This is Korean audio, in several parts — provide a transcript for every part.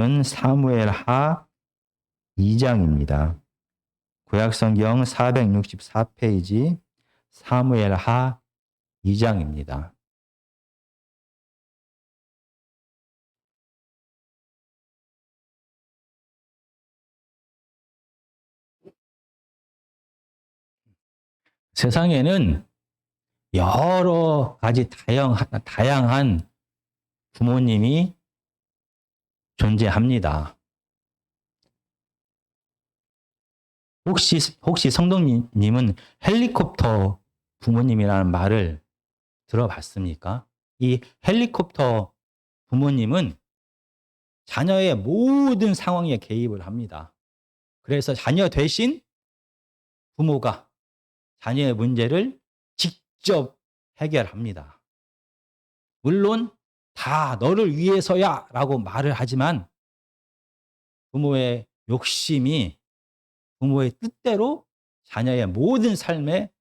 말씀은 사무엘하 2장입니다. 구약성경 464페이지 사무엘하 2장입니다. 세상에는 여러 가지 다양한 부모님이 존재합니다. 혹시 성도님은 헬리콥터 부모님이라는 말을 들어봤습니까? 이 헬리콥터 부모님은 자녀의 모든 상황에 개입을 합니다. 그래서 자녀 대신 부모가 자녀의 문제를 직접 해결합니다. 물론 다 너를 위해서야 라고 말을 하지만 부모의 욕심이 부모의 뜻대로 자녀의 모든 삶에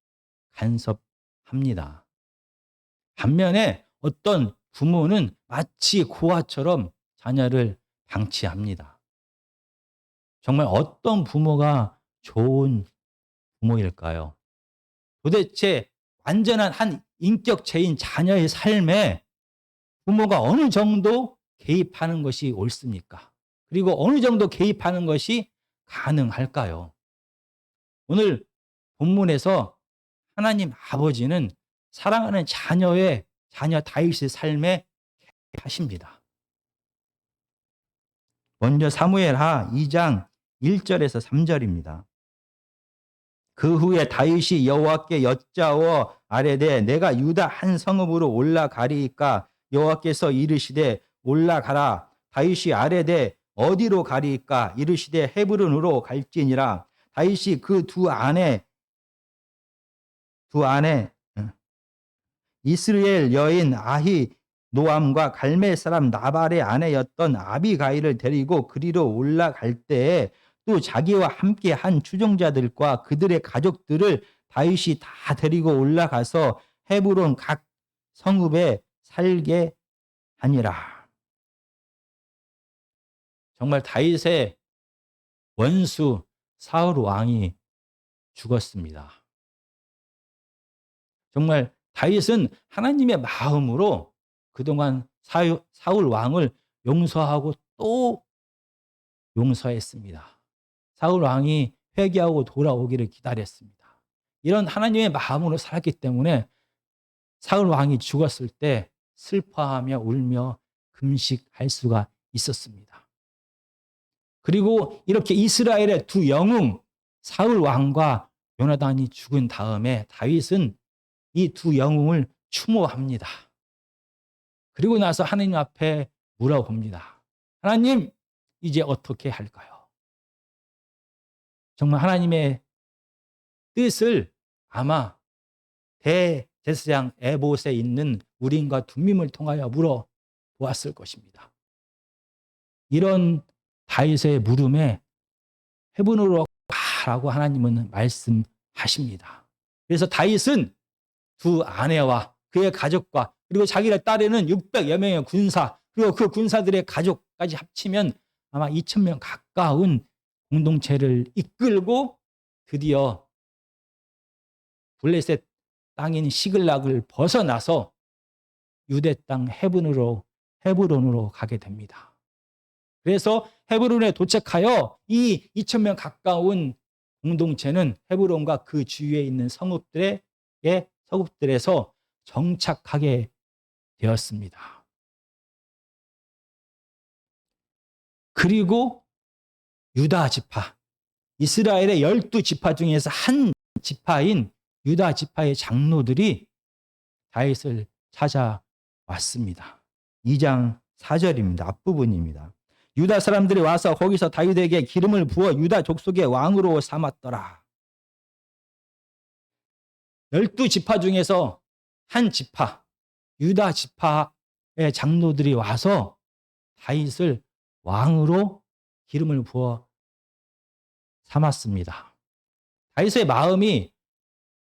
간섭합니다. 반면에 어떤 부모는 마치 고아처럼 자녀를 방치합니다. 정말 어떤 부모가 좋은 부모일까요? 도대체 완전한 한 인격체인 자녀의 삶에 부모가 어느 정도 개입하는 것이 옳습니까? 그리고 어느 정도 개입하는 것이 가능할까요? 오늘 본문에서 하나님 아버지는 사랑하는 자녀 다윗의 삶에 개입하십니다. 먼저 사무엘하 2장 1절에서 3절입니다. 그 후에 다윗이 여호와께 여짜오 아뢰되 내가 유다 한 성읍으로 올라가리이까 여호와께서 이르시되 올라가라. 다윗이 아뢰되 어디로 가리이까 이르시되 헤브론으로 갈지니라. 다윗이 그 두 아내 이스라엘 여인 아히노암과 갈멜 사람 나발의 아내였던 아비가일을 데리고 그리로 올라갈 때에 또 자기와 함께 한 추종자들과 그들의 가족들을 다윗이 다 데리고 올라가서 헤브론 각 성읍에 살게 하니라. 정말 다윗의 원수 사울 왕이 죽었습니다. 정말 다윗은 하나님의 마음으로 그동안 사울 왕을 용서하고 또 용서했습니다. 사울 왕이 회개하고 돌아오기를 기다렸습니다. 이런 하나님의 마음으로 살았기 때문에 사울 왕이 죽었을 때 슬퍼하며 울며 금식할 수가 있었습니다. 그리고 이렇게 이스라엘의 두 영웅 사울 왕과 요나단이 죽은 다음에 다윗은 이 두 영웅을 추모합니다. 그리고 나서 하나님 앞에 물어봅니다. 하나님, 이제 어떻게 할까요? 정말 하나님의 뜻을 아마 대제사장 에봇에 있는 우림과 둠밈을 통하여 물어보았을 것입니다. 이런 다윗의 물음에 헤브론으로 가라고 하나님은 말씀하십니다. 그래서 다윗은 두 아내와 그의 가족과 그리고 자기를 따르는 600여 명의 군사 그리고 그 군사들의 가족까지 합치면 아마 2,000명 가까운 공동체를 이끌고 드디어 블레셋 땅인 시글락을 벗어나서 유대 땅 헤브론으로 가게 됩니다. 그래서 헤브론에 도착하여 이 2,000명 가까운 공동체는 헤브론과 그 주위에 있는 성읍들에서 정착하게 되었습니다. 그리고 유다 지파, 이스라엘의 12지파 중에서 한 지파인 유다 지파의 장로들이 다윗을 찾아왔습니다. 2장 4절입니다. 앞부분입니다. 유다 사람들이 와서 거기서 다윗에게 기름을 부어 유다 족속의 왕으로 삼았더라. 12지파 중에서 한 지파, 유다 지파의 장로들이 와서 다윗을 왕으로 기름을 부어 삼았습니다. 다윗의 마음이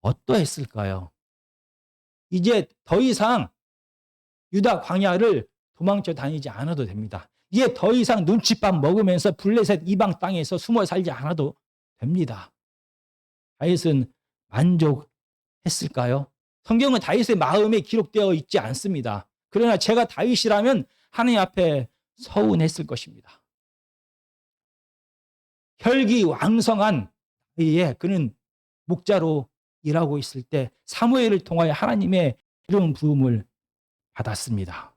어떠했을까요? 이제 더 이상 유다 광야를 도망쳐 다니지 않아도 됩니다. 이제 더 이상 눈칫밥 먹으면서 블레셋 이방 땅에서 숨어 살지 않아도 됩니다. 다윗은 만족했을까요? 성경은 다윗의 마음에 기록되어 있지 않습니다. 그러나 제가 다윗이라면 하나님 앞에 서운했을 것입니다. 혈기왕성한 나이에 그는 목자로 일하고 있을 때 사무엘을 통하여 하나님의 기름 부음을 받았습니다.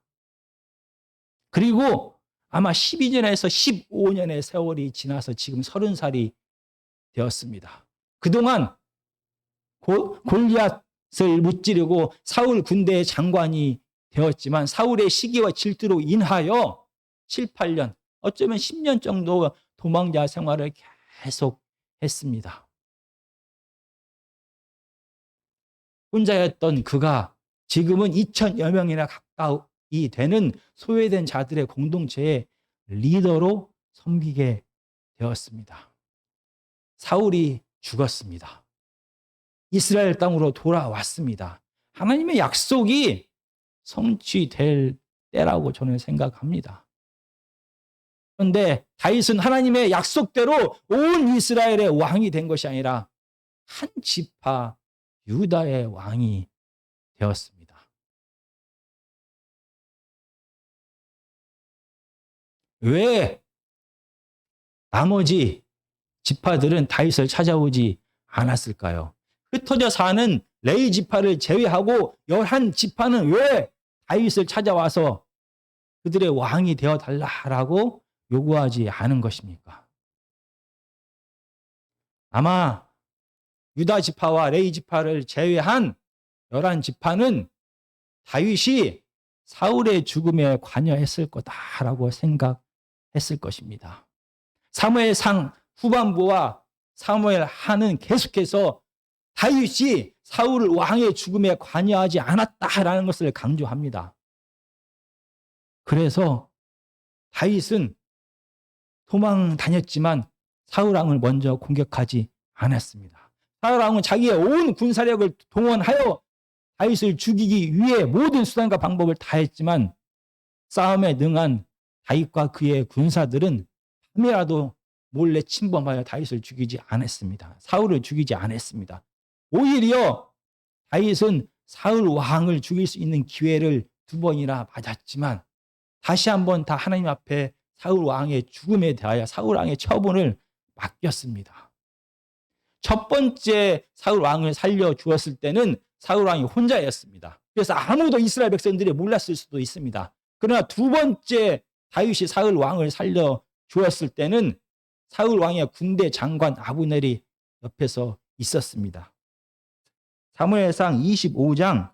그리고 아마 12년에서 15년의 세월이 지나서 지금 30살이 되었습니다. 그동안 골리앗을 무찌르고 사울 군대의 장관이 되었지만 사울의 시기와 질투로 인하여 7, 8년, 어쩌면 10년 정도 도망자 생활을 계속 했습니다. 혼자였던 그가 지금은 2천여 명이나 가까이 되는 소외된 자들의 공동체의 리더로 섬기게 되었습니다. 사울이 죽었습니다. 이스라엘 땅으로 돌아왔습니다. 하나님의 약속이 성취될 때라고 저는 생각합니다. 그런데 다윗은 하나님의 약속대로 온 이스라엘의 왕이 된 것이 아니라 한 지파 유다의 왕이 되었습니다. 왜 나머지 지파들은 다윗을 찾아오지 않았을까요? 흩어져 사는 레위 지파를 제외하고 11지파는 왜 다윗을 찾아와서 그들의 왕이 되어 달라라고 요구하지 않은 것입니까? 아마 유다 지파와 레위 지파를 제외한 11지파는 다윗이 사울의 죽음에 관여했을 거다라고 생각했을 것입니다. 사무엘상 후반부와 사무엘 하는 계속해서 다윗이 사울 왕의 죽음에 관여하지 않았다라는 것을 강조합니다. 그래서 다윗은 도망 다녔지만 사울 왕을 먼저 공격하지 않았습니다. 사울 왕은 자기의 온 군사력을 동원하여 다윗을 죽이기 위해 모든 수단과 방법을 다했지만 싸움에 능한 다윗과 그의 군사들은 밤이라도 몰래 침범하여 다윗을 죽이지 않았습니다. 사울을 죽이지 않았습니다. 오히려 다윗은 사울 왕을 죽일 수 있는 기회를 2번이나 맞았지만 다시 한번 다 하나님 앞에 사울 왕의 죽음에 대하여 사울 왕의 처분을 맡겼습니다. 첫 번째 사울 왕을 살려주었을 때는 사울 왕이 혼자였습니다. 그래서 아무도 이스라엘 백성들이 몰랐을 수도 있습니다. 그러나 2번째 다윗이 사울 왕을 살려주었을 때는 사울 왕의 군대 장관 아브넬이 옆에서 있었습니다. 사무엘상 26장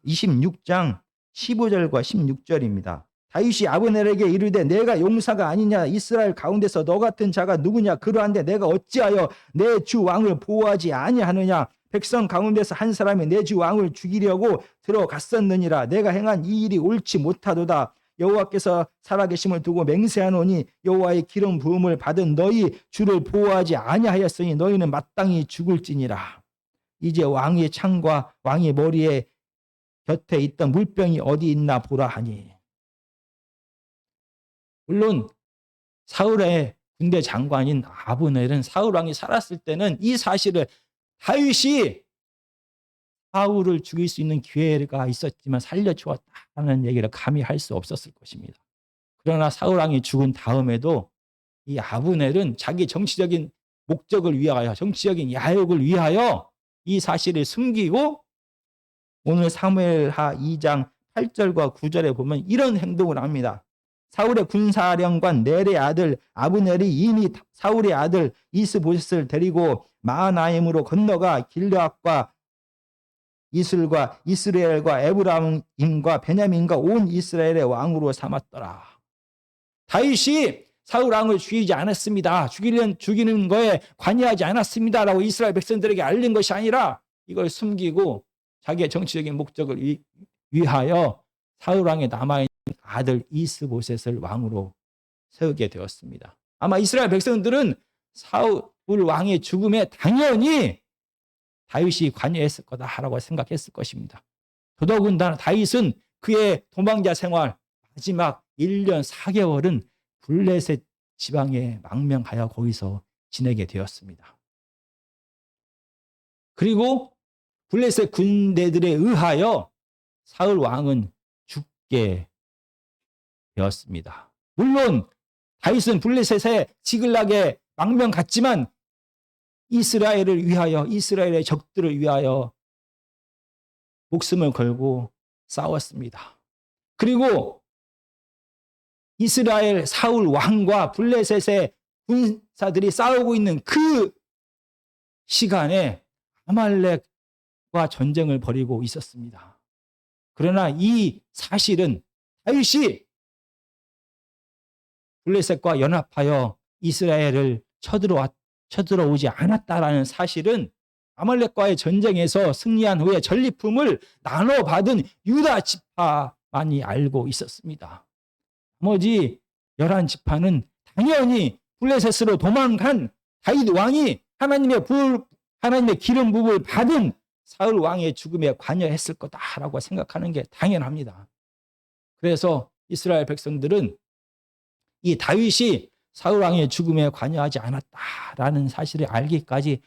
15절과 16절입니다. 다윗이 아브넬에게 이르되 내가 용사가 아니냐 이스라엘 가운데서 너 같은 자가 누구냐 그러한데 내가 어찌하여 내 주 왕을 보호하지 아니하느냐 백성 가운데서 한 사람이 내 주 왕을 죽이려고 들어갔었느니라 내가 행한 이 일이 옳지 못하도다 여호와께서 살아계심을 두고 맹세하노니 여호와의 기름 부음을 받은 너희 주를 보호하지 아니하였으니 너희는 마땅히 죽을지니라. 이제 왕의 창과 왕의 머리에 곁에 있던 물병이 어디 있나 보라 하니. 물론 사울의 군대 장관인 아브넬은 사울 왕이 살았을 때는 이 사실을 다윗이 사울을 죽일 수 있는 기회가 있었지만 살려주었다는 얘기를 감히 할 수 없었을 것입니다. 그러나 사울 왕이 죽은 다음에도 이 아브넬은 자기 정치적인 목적을 위하여 정치적인 야욕을 위하여 이 사실을 숨기고 오늘 사무엘하 2장 8절과 9절에 보면 이런 행동을 합니다. 사울의 군사령관 넬의 아들 아브넬이 이미 사울의 아들 이스보셋을 데리고 마하나임으로 건너가 길르앗과 이슬과 이스라엘과 에브라임과 베냐민과 온 이스라엘의 왕으로 삼았더라. 다윗이 사울 왕을 죽이지 않았습니다. 죽이는 거에 관여하지 않았습니다라고 이스라엘 백성들에게 알린 것이 아니라 이걸 숨기고 자기의 정치적인 목적을 위하여 사울 왕에 남아있는 아들 이스보셋을 왕으로 세우게 되었습니다. 아마 이스라엘 백성들은 사울 왕의 죽음에 당연히 다윗이 관여했을 거다라고 생각했을 것입니다. 더더군다나 다윗은 그의 도망자 생활 마지막 1년 4개월은 블레셋 지방에 망명하여 거기서 지내게 되었습니다. 그리고 블레셋 군대들에 의하여 사울 왕은 죽게 되었습니다. 물론 다윗은 블레셋에 지글락에 망명 갔지만 이스라엘을 위하여, 이스라엘의 적들을 위하여 목숨을 걸고 싸웠습니다. 그리고 이스라엘 사울 왕과 블레셋의 군사들이 싸우고 있는 그 시간에 아말렉과 전쟁을 벌이고 있었습니다. 그러나 이 사실은 다윗이 블레셋과 연합하여 이스라엘을 쳐들어오지 않았다라는 사실은 아말렉과의 전쟁에서 승리한 후에 전리품을 나눠받은 유다 지파만이 알고 있었습니다. 나머지 11지파는 당연히 블레셋으로 도망간 다윗 왕이 하나님의 기름 부음을 받은 사울 왕의 죽음에 관여했을 거다라고 생각하는 게 당연합니다. 그래서 이스라엘 백성들은 이 다윗이 사울 왕의 죽음에 관여하지 않았다라는 사실을 알기까지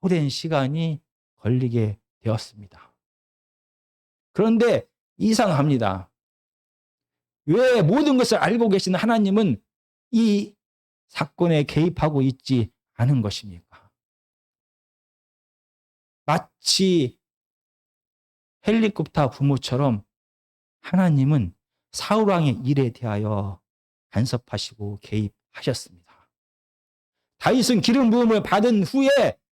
오랜 시간이 걸리게 되었습니다. 그런데 이상합니다. 왜 모든 것을 알고 계신 하나님은 이 사건에 개입하고 있지 않은 것입니까? 마치 헬리콥터 부모처럼 하나님은 사울 왕의 일에 대하여 간섭하시고 개입하셨습니다. 다윗은 기름 부음을 받은 후에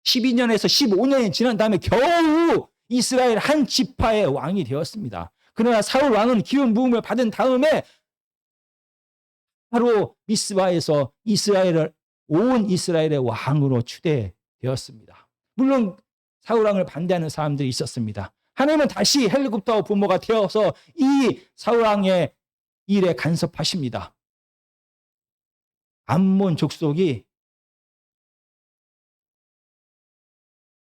12년에서 15년이 지난 다음에 겨우 이스라엘 한 지파의 왕이 되었습니다. 그러나 사울 왕은 기름 부음을 받은 다음에 바로 미스바에서 온 이스라엘의 왕으로 추대되었습니다. 물론 사울 왕을 반대하는 사람들이 있었습니다. 하나님은 다시 헬리콥터 부모가 되어서 이 사울 왕의 일에 간섭하십니다. 암몬 족속이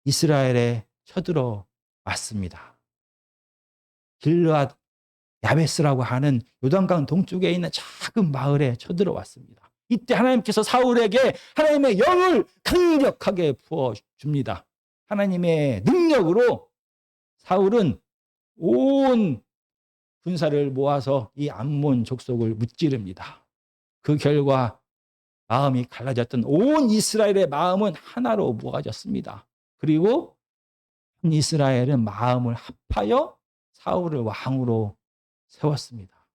이스라엘에 쳐들어 왔습니다. 길르앗 야베스라고 하는 요단강 동쪽에 있는 작은 마을에 쳐들어 왔습니다. 이때 하나님께서 사울에게 하나님의 영을 강력하게 부어줍니다. 하나님의 능력으로 사울은 온 군사를 모아서 이 암몬 족속을 무찌릅니다. 그 결과 마음이 갈라졌던 온 이스라엘의 마음은 하나로 모아졌습니다. 그리고 이스라엘은 마음을 합하여 사울을 왕으로 세웠습니다.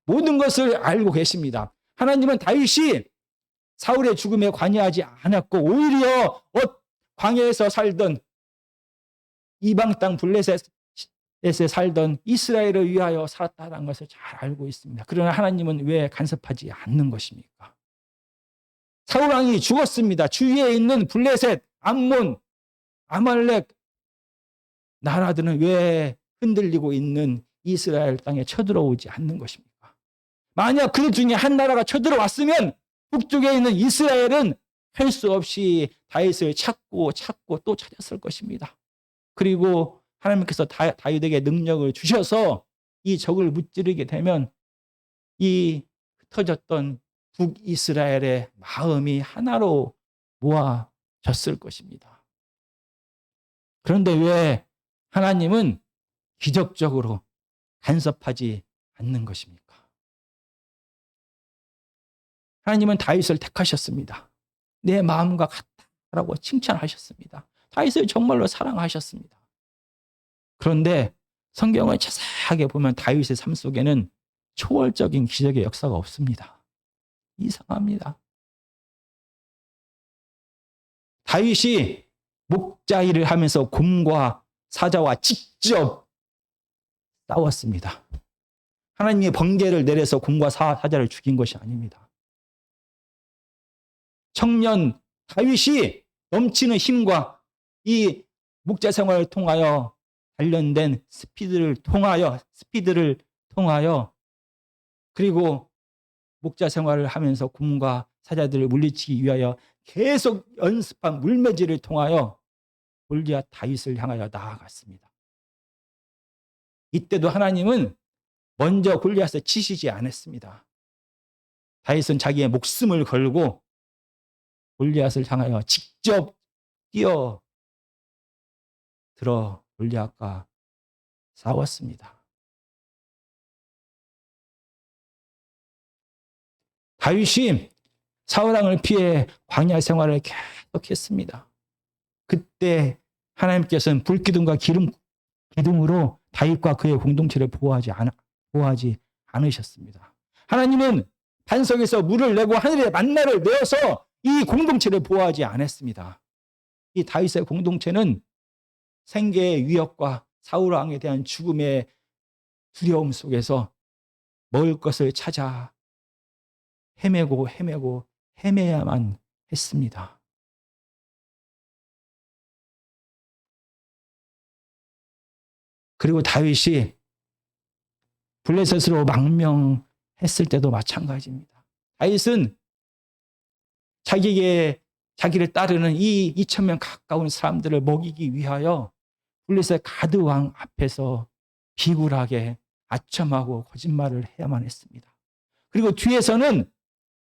모든 것을 알고 계십니다. 하나님은 다윗이 사울의 죽음에 관여하지 않았고 오히려 광야에서 살던 이방 땅 블레셋에 살던 이스라엘을 위하여 살았다는 것을 잘 알고 있습니다. 그러나 하나님은 왜 간섭하지 않는 것입니까? 사울 왕이 죽었습니다. 주위에 있는 블레셋, 암몬, 아말렉 나라들은 왜 흔들리고 있는 이스라엘 땅에 쳐들어오지 않는 것입니까? 만약 그 중에 한 나라가 쳐들어왔으면 북쪽에 있는 이스라엘은 할 수 없이 다윗을 찾고 또 찾았을 것입니다. 그리고 하나님께서 다윗에게 능력을 주셔서 이 적을 무찌르게 되면 이 흩어졌던 북이스라엘의 마음이 하나로 모아졌을 것입니다. 그런데 왜 하나님은 기적적으로 간섭하지 않는 것입니까? 하나님은 다윗을 택하셨습니다. 내 마음과 같다라고 칭찬하셨습니다. 다윗을 정말로 사랑하셨습니다. 그런데 성경을 자세하게 보면 다윗의 삶 속에는 초월적인 기적의 역사가 없습니다. 이상합니다. 다윗이 목자 일을 하면서 곰과 사자와 직접 싸웠습니다. 하나님의 번개를 내려서 곰과 사자를 죽인 것이 아닙니다. 청년 다윗이 넘치는 힘과 이 목자 생활을 통하여 단련된 스피드를 통하여 그리고 목자 생활을 하면서 곰과 사자들을 물리치기 위하여 계속 연습한 물매질을 통하여 골리앗 다윗을 향하여 나아갔습니다. 이때도 하나님은 먼저 골리앗을 치시지 않았습니다. 다윗은 자기의 목숨을 걸고 골리앗을 향하여 직접 뛰어 들어 골리앗과 싸웠습니다. 다윗이 사울왕을 피해 광야 생활을 계속했습니다. 그때 하나님께서는 불기둥과 기둥으로 다윗과 그의 공동체를 보호하지 않으셨습니다. 하나님은 반석에서 물을 내고 하늘에 만나를 내어서 이 공동체를 보호하지 않았습니다. 이 다윗의 공동체는 생계의 위협과 사울왕에 대한 죽음의 두려움 속에서 먹을 것을 찾아 헤매야만 했습니다. 그리고 다윗이 블레셋으로 망명했을 때도 마찬가지입니다. 다윗은 자기를 따르는 이 2,000명 가까운 사람들을 먹이기 위하여 블레셋 가드 왕 앞에서 비굴하게 아첨하고 거짓말을 해야만 했습니다. 그리고 뒤에서는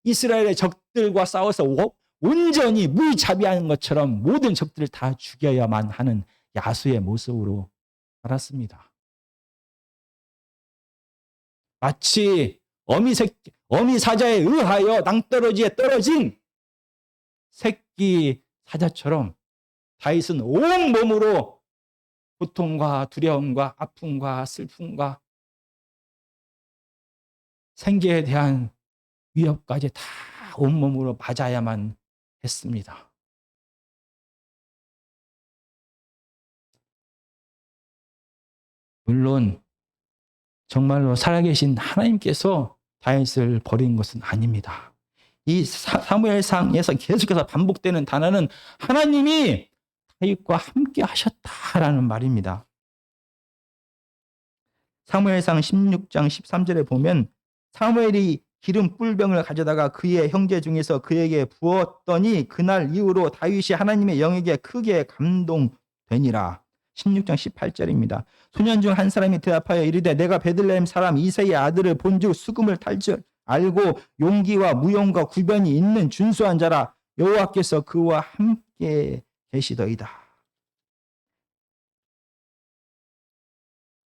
이스라엘의 적들과 싸워서 온전히 무자비한 것처럼 모든 적들을 다 죽여야만 하는 야수의 모습으로 살았습니다. 마치 어미 사자에 의하여 낭떠러지에 떨어진 새끼 사자처럼 다윗은 온 몸으로 고통과 두려움과 아픔과 슬픔과 생계에 대한 위협까지 다 온몸으로 맞아야만 했습니다. 물론 정말로 살아계신 하나님께서 다윗을 버린 것은 아닙니다. 이 사무엘상에서 계속해서 반복되는 단어는 하나님이 다윗과 함께 하셨다라는 말입니다. 사무엘상 16장 13절에 보면 사무엘이 기름 뿔병을 가져다가 그의 형제 중에서 그에게 부었더니 그날 이후로 다윗이 하나님의 영에게 크게 감동되니라. 16장 18절입니다. 소년 중 한 사람이 대답하여 이르되 내가 베들레헴 사람 이새의 아들을 본즉 수금을 탈 줄 알고 용기와 무용과 구변이 있는 준수한 자라. 여호와께서 그와 함께 계시더이다.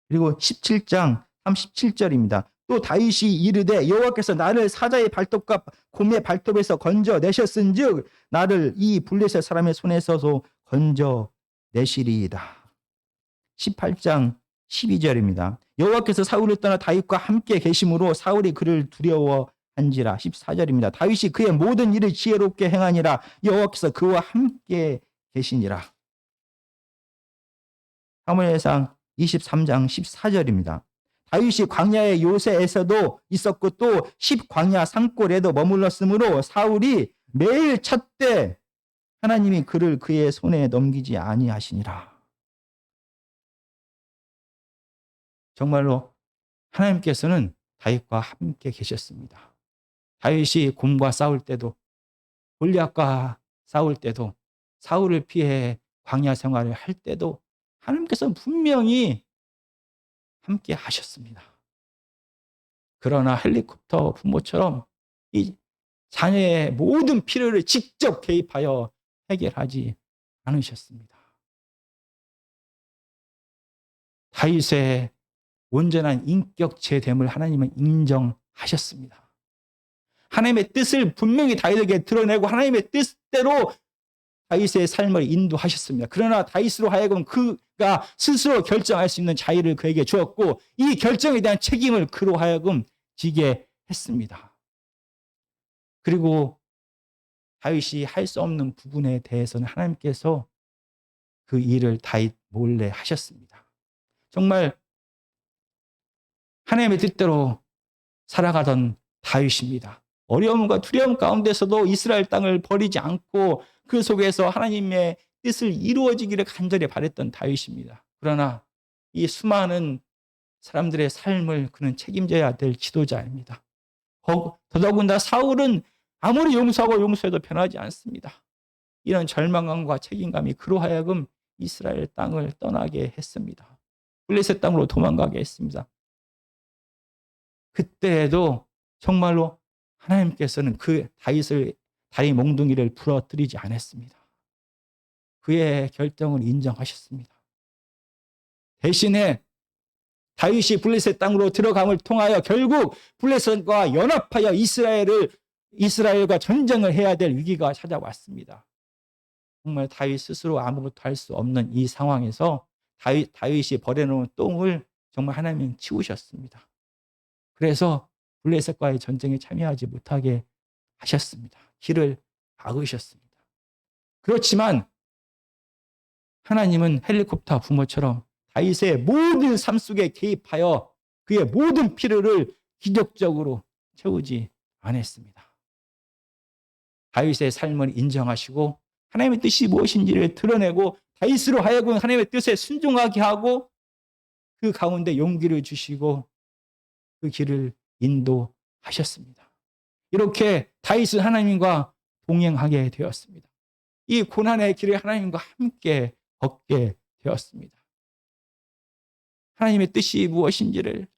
그리고 17장 37절입니다. 또 다윗이 이르되 여호와께서 나를 사자의 발톱과 곰의 발톱에서 건져 내셨은즉 나를 이 블레셋 사람의 손에서도 건져 내시리이다. 18장 12절입니다. 여호와께서 사울을 떠나 다윗과 함께 계심으로 사울이 그를 두려워한지라. 14절입니다. 다윗이 그의 모든 일을 지혜롭게 행하니라. 여호와께서 그와 함께 계시니라. 사무엘상 23장 14절입니다. 다윗이 광야의 요새에서도 있었고 또 10광야 산골에도 머물렀으므로 사울이 매일 찾되 하나님이 그를 그의 손에 넘기지 아니하시니라. 정말로 하나님께서는 다윗과 함께 계셨습니다. 다윗이 곰과 싸울 때도 골리앗과 싸울 때도 사울을 피해 광야 생활을 할 때도 하나님께서는 분명히 함께 하셨습니다. 그러나 헬리콥터 부모처럼 이 자녀의 모든 필요를 직접 개입하여 해결하지 않으셨습니다. 다윗의 온전한 인격 제됨을 하나님은 인정하셨습니다. 하나님의 뜻을 분명히 다윗에게 드러내고 하나님의 뜻대로 다윗의 삶을 인도하셨습니다. 그러나 다윗으로 하여금 그가 스스로 결정할 수 있는 자유를 그에게 주었고 이 결정에 대한 책임을 그로 하여금 지게 했습니다. 그리고 다윗이 할 수 없는 부분에 대해서는 하나님께서 그 일을 다윗 몰래 하셨습니다. 정말 하나님의 뜻대로 살아가던 다윗입니다. 어려움과 두려움 가운데서도 이스라엘 땅을 버리지 않고 그 속에서 하나님의 뜻을 이루어지기를 간절히 바랬던 다윗입니다. 그러나 이 수많은 사람들의 삶을 그는 책임져야 될 지도자입니다. 더더군다나 사울은 아무리 용서하고 용서해도 변하지 않습니다. 이런 절망감과 책임감이 그로 하여금 이스라엘 땅을 떠나게 했습니다. 블레셋 땅으로 도망가게 했습니다. 그때에도 정말로 하나님께서는 그 다윗을 다리 몽둥이를 부러뜨리지 않았습니다. 그의 결정을 인정하셨습니다. 대신에 다윗이 블레셋 땅으로 들어감을 통하여 결국 블레셋과 연합하여 이스라엘과 전쟁을 해야 될 위기가 찾아왔습니다. 정말 다윗 스스로 아무것도 할 수 없는 이 상황에서 다윗이 버려놓은 똥을 정말 하나님은 치우셨습니다. 그래서 블레셋과의 전쟁에 참여하지 못하게 하셨습니다. 길을 막으셨습니다. 그렇지만 하나님은 헬리콥터 부모처럼 다윗의 모든 삶 속에 개입하여 그의 모든 필요를 기적적으로 채우지 않았습니다. 다윗의 삶을 인정하시고 하나님의 뜻이 무엇인지를 드러내고 다윗으로 하여금 하나님의 뜻에 순종하게 하고 그 가운데 용기를 주시고 그 길을 인도하셨습니다. 이렇게 다윗은 하나님과 동행하게 되었습니다. 이 고난의 길을 하나님과 함께 걷게 되었습니다. 하나님의 뜻이 무엇인지를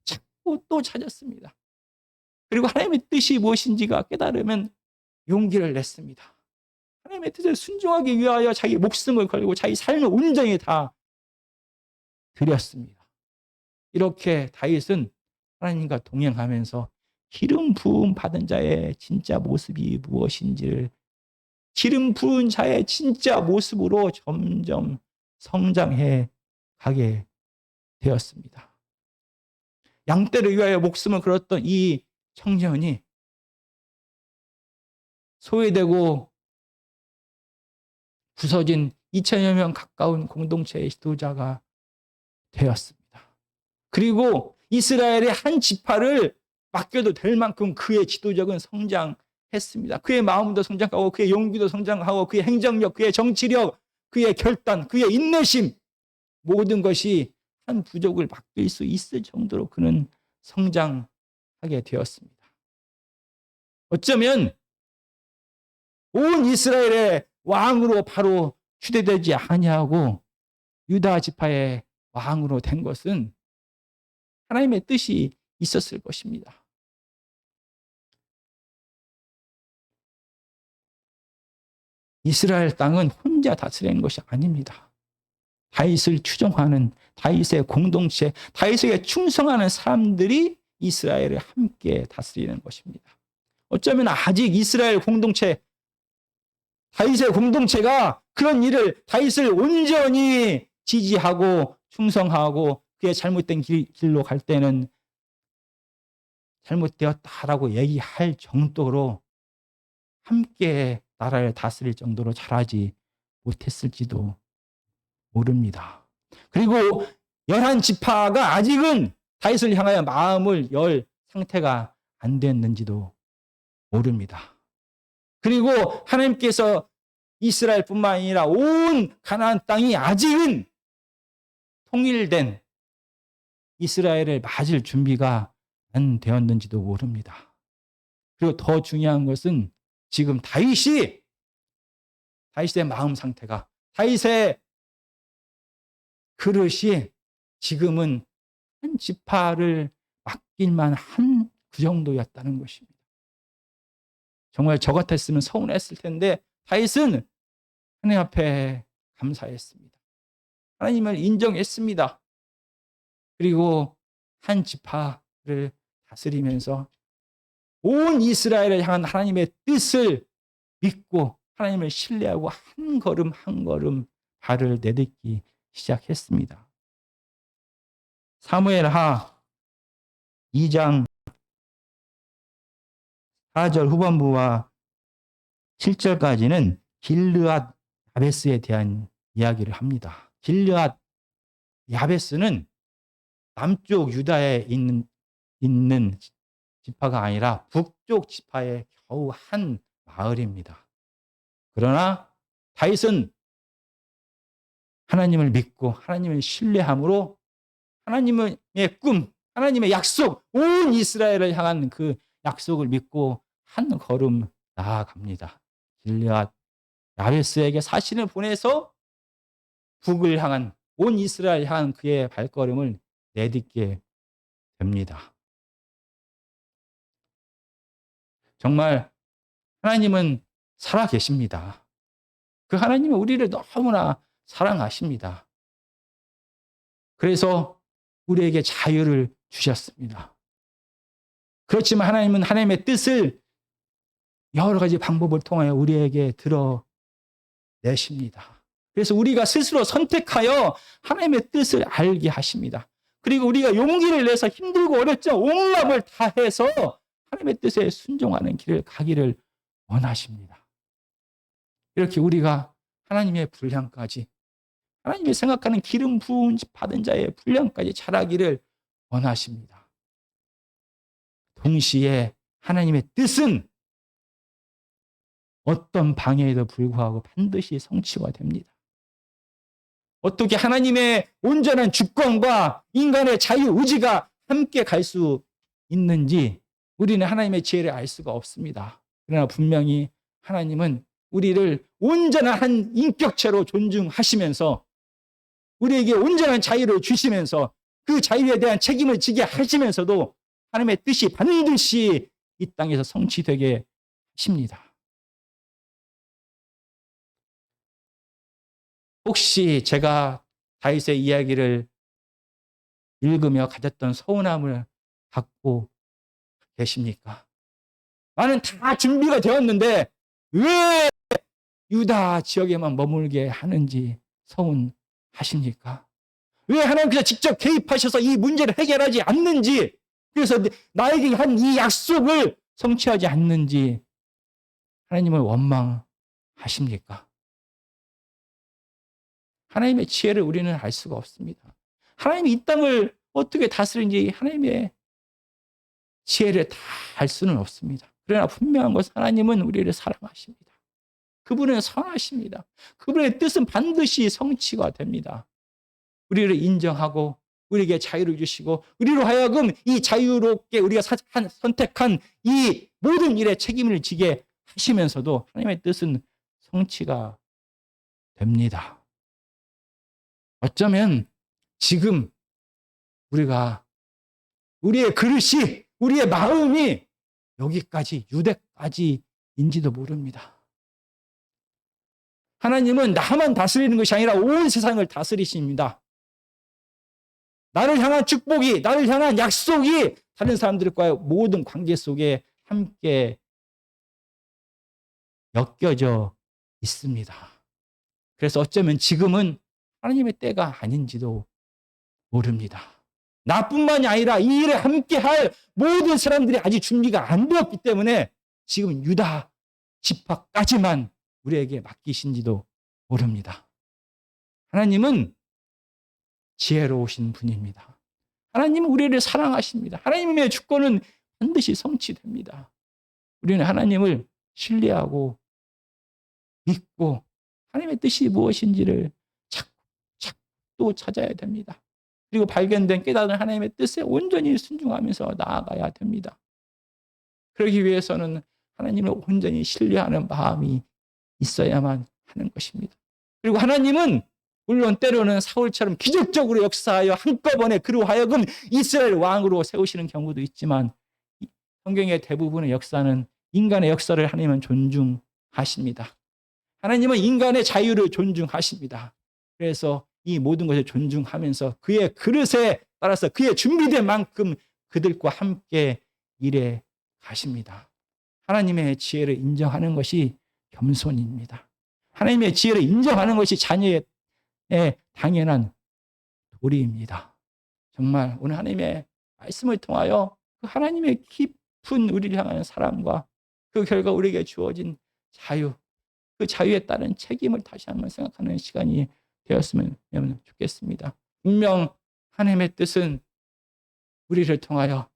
자꾸 또 찾았습니다. 그리고 하나님의 뜻이 무엇인지가 깨달으면 용기를 냈습니다. 하나님의 뜻에 순종하기 위하여 자기 목숨을 걸고 자기 삶을 온전히 다 드렸습니다. 이렇게 다윗은 하나님과 동행하면서 기름 부음 받은 자의 진짜 모습이 무엇인지를 기름 부은 자의 진짜 모습으로 점점 성장해 가게 되었습니다. 양떼를 위하여 목숨을 걸었던 이 청년이 소외되고 부서진 2천여 명 가까운 공동체의 지도자가 되었습니다. 그리고 이스라엘의 한 지파를 맡겨도 될 만큼 그의 지도력은 성장했습니다. 그의 마음도 성장하고 그의 용기도 성장하고 그의 행정력, 그의 정치력, 그의 결단, 그의 인내심 모든 것이 한 부족을 맡길 수 있을 정도로 그는 성장하게 되었습니다. 어쩌면 온 이스라엘의 왕으로 바로 추대되지 아니하고 유다 지파의 왕으로 된 것은 하나님의 뜻이 있었을 것입니다. 이스라엘 땅은 혼자 다스리는 것이 아닙니다. 다윗을 추종하는 다윗의 공동체, 다윗에게 충성하는 사람들이 이스라엘을 함께 다스리는 것입니다. 어쩌면 아직 이스라엘 공동체, 다윗의 공동체가 그런 일을 다윗을 온전히 지지하고 충성하고 그의 잘못된 길로 갈 때는 잘못되었다라고 얘기할 정도로 함께 나라를 다스릴 정도로 잘하지 못했을지도 모릅니다. 그리고 11지파가 아직은 다윗을 향하여 마음을 열 상태가 안 됐는지도 모릅니다. 그리고 하나님께서 이스라엘뿐만 아니라 온 가나안 땅이 아직은 통일된 이스라엘을 맞을 준비가 안 되었는지도 모릅니다. 그리고 더 중요한 것은 지금 다윗의 마음 상태가, 다윗의 그릇이 지금은 한 지파를 맡길만 한 그 정도였다는 것입니다. 정말 저 같았으면 서운했을 텐데 다윗은 하나님 앞에 감사했습니다. 하나님을 인정했습니다. 그리고 한 지파를 다스리면서 온 이스라엘을 향한 하나님의 뜻을 믿고 하나님을 신뢰하고 한 걸음 한 걸음 발을 내딛기 시작했습니다. 사무엘하 2장 4절 후반부와 7절까지는 길르앗 야베스에 대한 이야기를 합니다. 길르앗 야베스는 남쪽 유다에 있는 지파가 아니라 북쪽 지파의 겨우 한 마을입니다. 그러나 다윗은 하나님을 믿고 하나님을 신뢰함으로 하나님의 꿈, 하나님의 약속, 온 이스라엘을 향한 그 약속을 믿고 한 걸음 나아갑니다. 길르앗 야베스에게 사신을 보내서 북을 향한, 온 이스라엘 향한 그의 발걸음을 내딛게 됩니다. 정말 하나님은 살아 계십니다. 그 하나님은 우리를 너무나 사랑하십니다. 그래서 우리에게 자유를 주셨습니다. 그렇지만 하나님은 하나님의 뜻을 여러 가지 방법을 통하여 우리에게 드러내십니다. 그래서 우리가 스스로 선택하여 하나님의 뜻을 알게 하십니다. 그리고 우리가 용기를 내서 힘들고 어렵지만 온 마음을 다해서 하나님의 뜻에 순종하는 길을 가기를 원하십니다. 이렇게 우리가 하나님의 분량까지, 하나님이 생각하는 기름 부음 받은 자의 분량까지 자라기를 원하십니다. 동시에 하나님의 뜻은 어떤 방해에도 불구하고 반드시 성취가 됩니다. 어떻게 하나님의 온전한 주권과 인간의 자유의지가 함께 갈 수 있는지 우리는 하나님의 지혜를 알 수가 없습니다. 그러나 분명히 하나님은 우리를 온전한 한 인격체로 존중하시면서 우리에게 온전한 자유를 주시면서 그 자유에 대한 책임을 지게 하시면서도 하나님의 뜻이 반드시 이 땅에서 성취되게 하십니다. 혹시 제가 다윗의 이야기를 읽으며 가졌던 서운함을 갖고 계십니까? 나는 다 준비가 되었는데 왜 유다 지역에만 머물게 하는지 서운하십니까? 왜 하나님께서 직접 개입하셔서 이 문제를 해결하지 않는지, 그래서 나에게 한 이 약속을 성취하지 않는지 하나님을 원망하십니까? 하나님의 지혜를 우리는 알 수가 없습니다. 하나님이 이 땅을 어떻게 다스리는지 하나님의 지혜를 다 알 수는 없습니다. 그러나 분명한 것은 하나님은 우리를 사랑하십니다. 그분은 선하십니다. 그분의 뜻은 반드시 성취가 됩니다. 우리를 인정하고 우리에게 자유를 주시고 우리로 하여금 이 자유롭게 우리가 선택한 이 모든 일에 책임을 지게 하시면서도 하나님의 뜻은 성취가 됩니다. 어쩌면 지금 우리가 우리의 그릇이, 우리의 마음이 여기까지, 유대까지인지도 모릅니다. 하나님은 나만 다스리는 것이 아니라 온 세상을 다스리십니다. 나를 향한 축복이, 나를 향한 약속이 다른 사람들과의 모든 관계 속에 함께 엮여져 있습니다. 그래서 어쩌면 지금은 하나님의 때가 아닌지도 모릅니다. 나뿐만이 아니라 이 일에 함께할 모든 사람들이 아직 준비가 안 되었기 때문에 지금 유다 지파까지만 우리에게 맡기신지도 모릅니다. 하나님은 지혜로우신 분입니다. 하나님은 우리를 사랑하십니다. 하나님의 주권은 반드시 성취됩니다. 우리는 하나님을 신뢰하고 믿고 하나님의 뜻이 무엇인지를 또 찾아야 됩니다. 그리고 발견된 깨달은 하나님의 뜻에 온전히 순종하면서 나아가야 됩니다. 그러기 위해서는 하나님을 온전히 신뢰하는 마음이 있어야만 하는 것입니다. 그리고 하나님은 물론 때로는 사울처럼 기적적으로 역사하여 한꺼번에 그로 하여금 이스라엘 왕으로 세우시는 경우도 있지만 성경의 대부분의 역사는 인간의 역사를 하나님은 존중하십니다. 하나님은 인간의 자유를 존중하십니다. 그래서 이 모든 것을 존중하면서 그의 그릇에 따라서 그의 준비된 만큼 그들과 함께 일해 가십니다. 하나님의 지혜를 인정하는 것이 겸손입니다. 하나님의 지혜를 인정하는 것이 자녀의 당연한 도리입니다. 정말 오늘 하나님의 말씀을 통하여 그 하나님의 깊은 우리를 향하는 사랑과 그 결과 우리에게 주어진 자유, 그 자유에 따른 책임을 다시 한번 생각하는 시간이 되었으면 좋겠습니다. 분명 하나님의 뜻은 우리를 통하여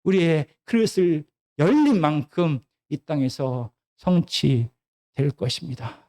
우리의 그릇을 열린 만큼 이 땅에서 성취될 것입니다.